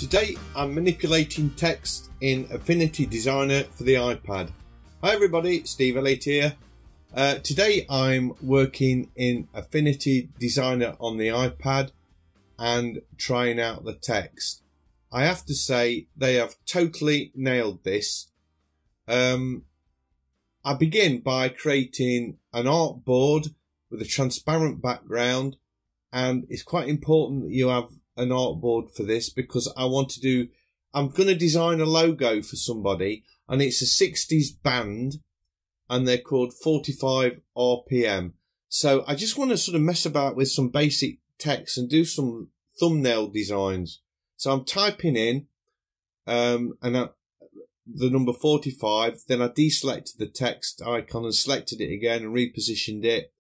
Today I'm manipulating text in Affinity Designer for the iPad. Hi everybody, Steve Elliott here. Today I'm working in Affinity Designer on the iPad and trying out the text. I have to say they have totally nailed this. I begin by creating an artboard with a transparent background, and it's quite important that you have an artboard for this because I'm going to design a logo for somebody, and it's a 60s band and they're called 45 RPM. So I just want to sort of mess about with some basic text and do some thumbnail designs. So I'm typing in the number 45, then I deselected the text icon and selected it again and repositioned it.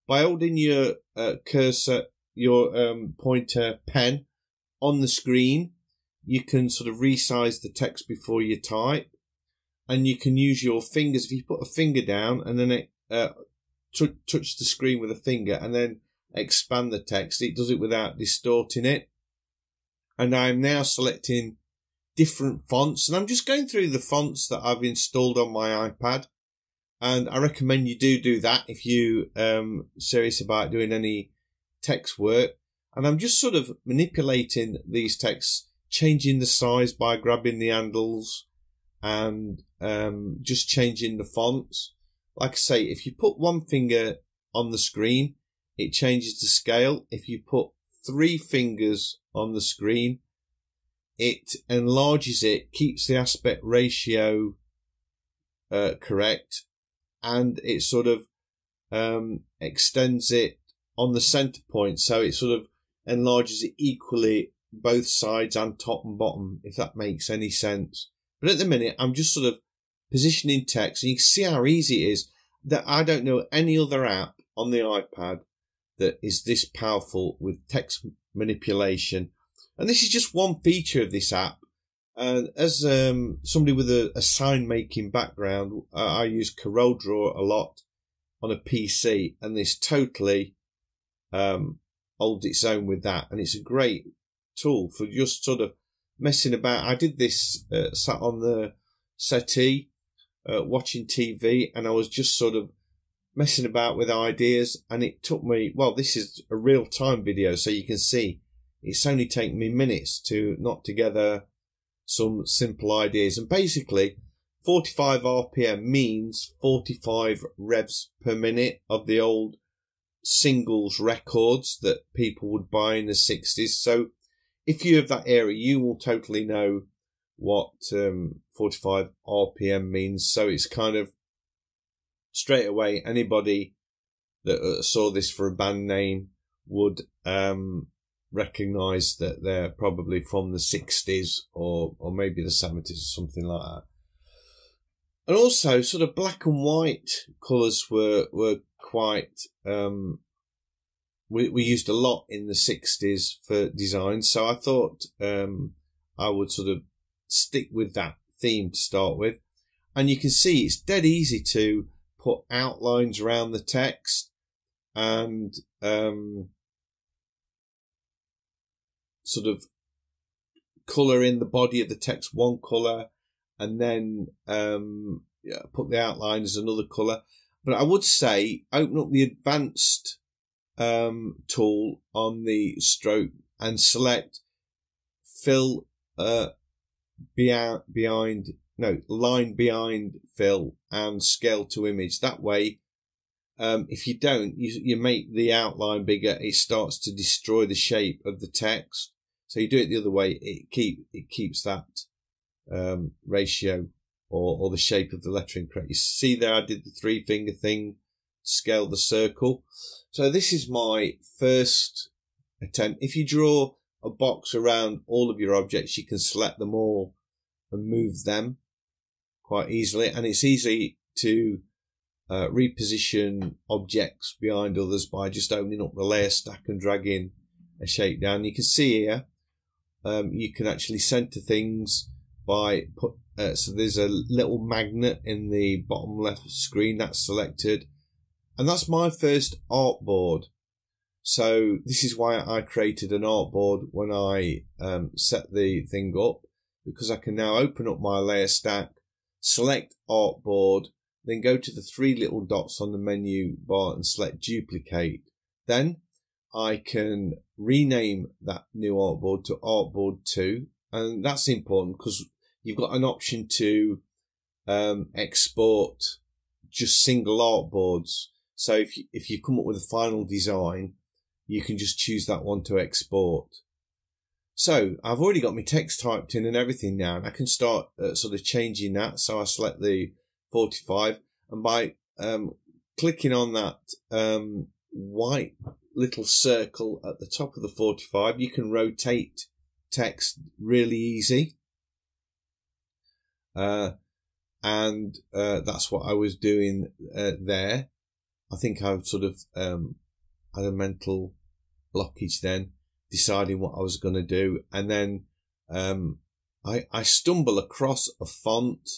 By holding your cursor, your pointer pen on the screen, you can sort of resize the text before you type, and you can use your fingers. If you put a finger down and then touch the screen with a finger and then expand the text, it does it without distorting it. And I'm now selecting different fonts, and I'm just going through the fonts that I've installed on my iPad, and I recommend you do that if you serious about doing any text work. And I'm just sort of manipulating these texts, changing the size by grabbing the handles and just changing the fonts. Like I say, if you put one finger on the screen, it changes the scale. If you put 3 fingers on the screen, it enlarges it, keeps the aspect ratio correct, and it sort of extends it on the center point, so it sort of enlarges it equally both sides and top and bottom, if that makes any sense. But at the minute I'm just sort of positioning text, and you can see how easy it is. That I don't know any other app on the iPad that is this powerful with text manipulation. And this is just one feature of this app. And as somebody with a sign making background, I use CorelDRAW a lot on a PC, and this totally holds its own with that. And it's a great tool for just sort of messing about. I did this sat on the settee watching TV, and I was just sort of messing about with ideas, and it took me, well, this is a real-time video, so you can see it's only taken me minutes to knock together some simple ideas. And basically 45 RPM means 45 revs per minute of the old singles records that people would buy in the 60s. So if you're of that era, you will totally know what 45 RPM means. So it's kind of straight away, anybody that saw this for a band name would recognize that they're probably from the 60s or maybe the 70s or something like that. And also sort of black and white colours were quite we used a lot in the 60s for design, so I thought I would sort of stick with that theme to start with. And you can see it's dead easy to put outlines around the text and sort of colour in the body of the text one colour, and then put the outline as another colour. But I would say open up the advanced tool on the stroke and select fill line behind fill and scale to image. That way, if you don't, you make the outline bigger, it starts to destroy the shape of the text. So you do it the other way, it keeps that ratio or the shape of the lettering correct. You see there I did the 3 finger thing, scale the circle. So this is my first attempt. If you draw a box around all of your objects, you can select them all and move them quite easily. And it's easy to reposition objects behind others by just opening up the layer stack and dragging a shape down. You can see here you can actually center things by so there's a little magnet in the bottom left screen that's selected, and that's my first artboard. So this is why I created an artboard when I set the thing up, because I can now open up my layer stack, select artboard, then go to the 3 little dots on the menu bar and select duplicate. Then I can rename that new artboard to artboard 2, and that's important because you've got an option to export just single artboards. So if you come up with a final design, you can just choose that one to export. So I've already got my text typed in and everything now, and I can start sort of changing that. So I select the 45, and by clicking on that white little circle at the top of the 45, you can rotate text really easy. And that's what I was doing there. I think I've sort of had a mental blockage then, deciding what I was going to do. And then I stumble across a font.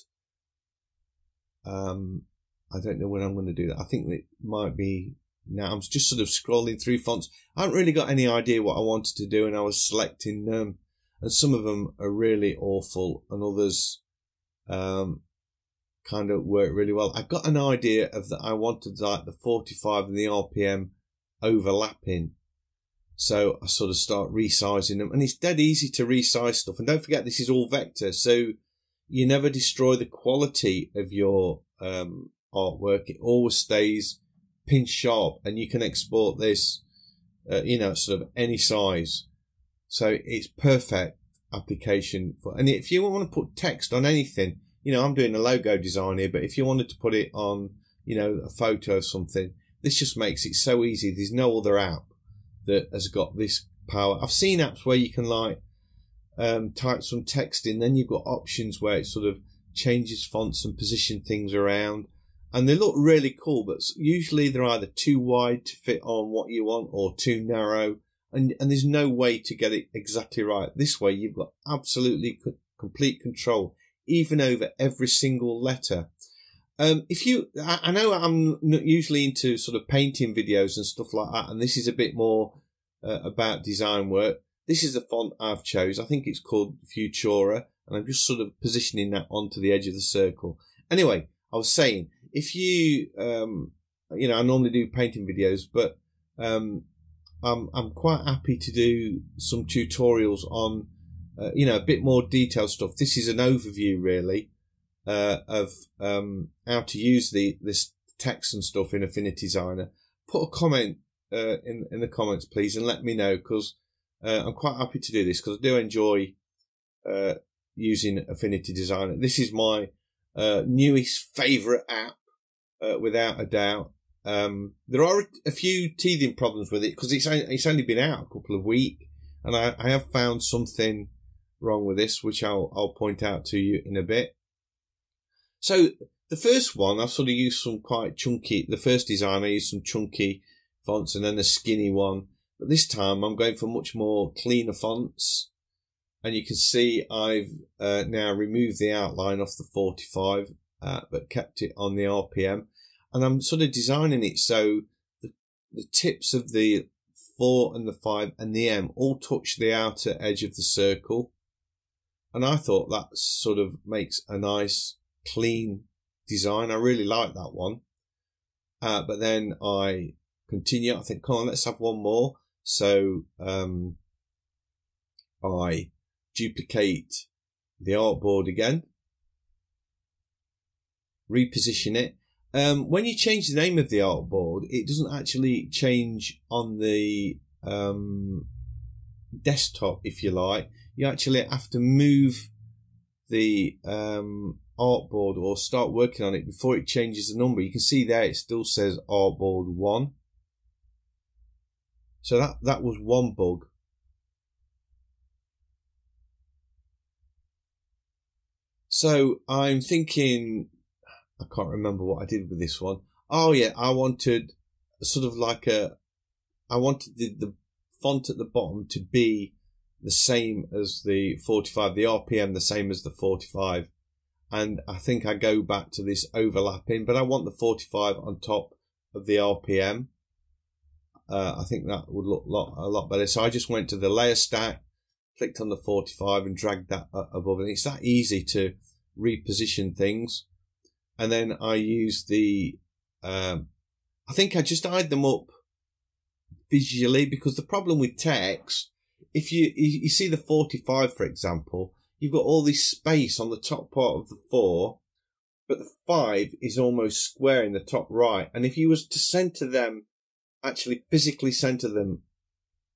I don't know when I'm going to do that. I think it might be now. I'm just sort of scrolling through fonts. I haven't really got any idea what I wanted to do, and I was selecting them. And some of them are really awful, and others kind of work really well. I got an idea of that. I wanted like the 45 and the RPM overlapping. So I sort of start resizing them, and it's dead easy to resize stuff. And don't forget, this is all vector, so you never destroy the quality of your artwork. It always stays pin sharp, and you can export this, sort of any size. So it's perfect application for, and if you want to put text on anything, I'm doing a logo design here, but if you wanted to put it on, a photo of something, this just makes it so easy. There's no other app that has got this power. I've seen apps where you can type some text in, then you've got options where it sort of changes fonts and position things around, and they look really cool, but usually they're either too wide to fit on what you want or too narrow, and there's no way to get it exactly right. This way you've got absolutely complete control, even over every single letter. I know I'm not usually into sort of painting videos and stuff like that, and this is a bit more about design work. This is the font I've chose. I think it's called Futura, and I'm just sort of positioning that onto the edge of the circle. Anyway, I was saying, if you, I normally do painting videos, but I'm quite happy to do some tutorials on, a bit more detailed stuff. This is an overview, really, of how to use this text and stuff in Affinity Designer. Put a comment in the comments, please, and let me know, because I'm quite happy to do this, because I do enjoy using Affinity Designer. This is my newest favourite app, without a doubt. There are a few teething problems with it, because it's only been out a couple of weeks, and I have found something wrong with this, which I'll point out to you in a bit. So the first one, I've sort of used some quite chunky, the first design I used some chunky fonts and then a skinny one, but this time I'm going for much more cleaner fonts, and you can see I've now removed the outline off the 45, but kept it on the RPM, and I'm sort of designing it so the tips of the 4 and the 5 and the M all touch the outer edge of the circle, and I thought that sort of makes a nice clean design. I really like that one. But then I continue. I think, come on, let's have one more. So I duplicate the artboard again, reposition it. When you change the name of the artboard, it doesn't actually change on the desktop, if you like. You actually have to move the artboard or start working on it before it changes the number. You can see there it still says artboard 1. So that was one bug. So I'm thinking, I can't remember what I did with this one. Oh yeah, I wanted sort of like I wanted the font at the bottom to be the same as the 45, the RPM the same as the 45. And I think I go back to this overlapping, but I want the 45 on top of the RPM. I think that would look a lot better. So I just went to the layer stack, clicked on the 45 and dragged that above. And it's that easy to reposition things. And then I use the, I think I just eyed them up visually, because the problem with text, if you see the 45, for example, you've got all this space on the top part of the 4, but the 5 is almost square in the top right. And if you was to center them, actually physically center them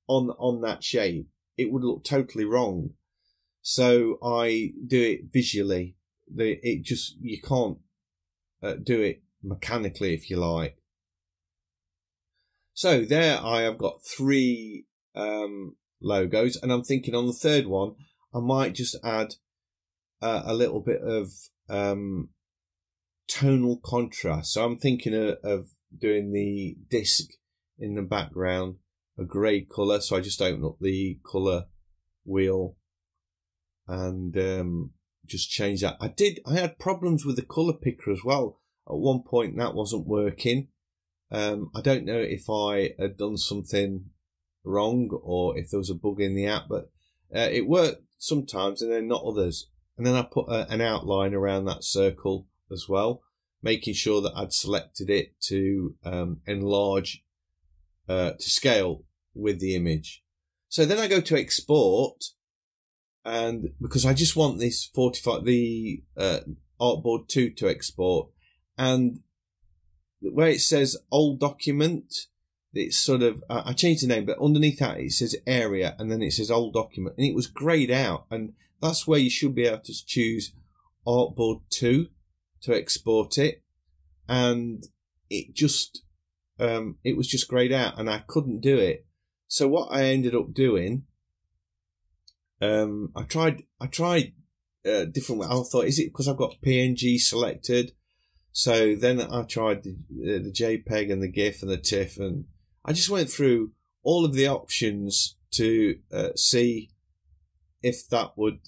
on that shape, it would look totally wrong. So I do it visually. You can't do it mechanically, if you like. So there I have got 3 logos, and I'm thinking on the third one I might just add a little bit of tonal contrast. So I'm thinking of doing the disc in the background a grey colour. So I just open up the colour wheel and just change that. I had problems with the colour picker as well. At one point that wasn't working. I don't know if I had done something wrong or if there was a bug in the app, but it worked sometimes and then not others. And then I put an outline around that circle as well, making sure that I'd selected it to enlarge to scale with the image. So then I go to export, and because I just want this 45, the Artboard 2 to export, and where it says old document, it's sort of, I changed the name, but underneath that it says area, and then it says old document, and it was grayed out, and that's where you should be able to choose Artboard 2 to export it, and it just, it was just grayed out, and I couldn't do it. So what I ended up doing, I tried different way. I thought, is it because I've got PNG selected? So then I tried the JPEG and the GIF and the TIFF, and I just went through all of the options to see if that would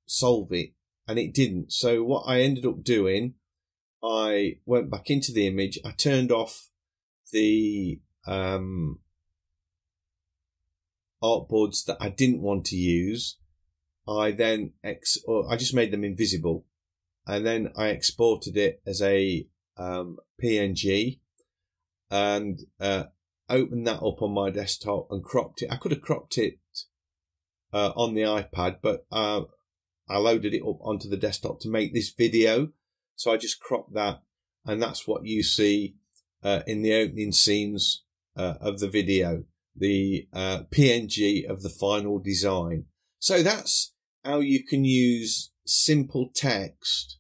solve it, and it didn't. So what I ended up doing, I went back into the image, I turned off the artboards that I didn't want to use. I then I just made them invisible, and then I exported it as a PNG and opened that up on my desktop and cropped it. I could have cropped it on the iPad, but I loaded it up onto the desktop to make this video. So I just cropped that, and that's what you see in the opening scenes of the video, the PNG of the final design. So that's how you can use simple text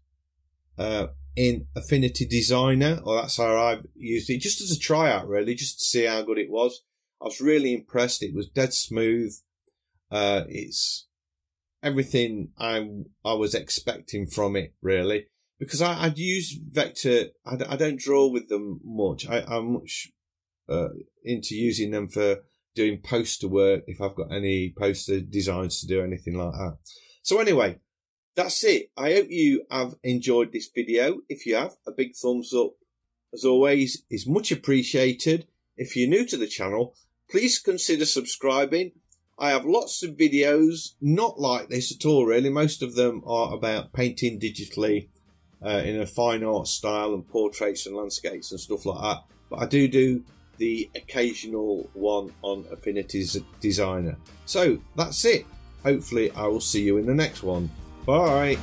in Affinity Designer, or that's how I've used it, just as a tryout really, just to see how good it was. I was really impressed. It was dead smooth. It's everything I was expecting from it, really, because I'd use vector. I don't draw with them much. I'm much into using them for doing poster work, if I've got any poster designs to do, anything like that. So anyway, that's it. I hope you have enjoyed this video. If you have, a big thumbs up, as always, is much appreciated. If you're new to the channel, please consider subscribing. I have lots of videos, not like this at all really. Most of them are about painting digitally in a fine art style and portraits and landscapes and stuff like that. But I do the occasional one on Affinity Designer. So that's it. Hopefully I will see you in the next one. Bye.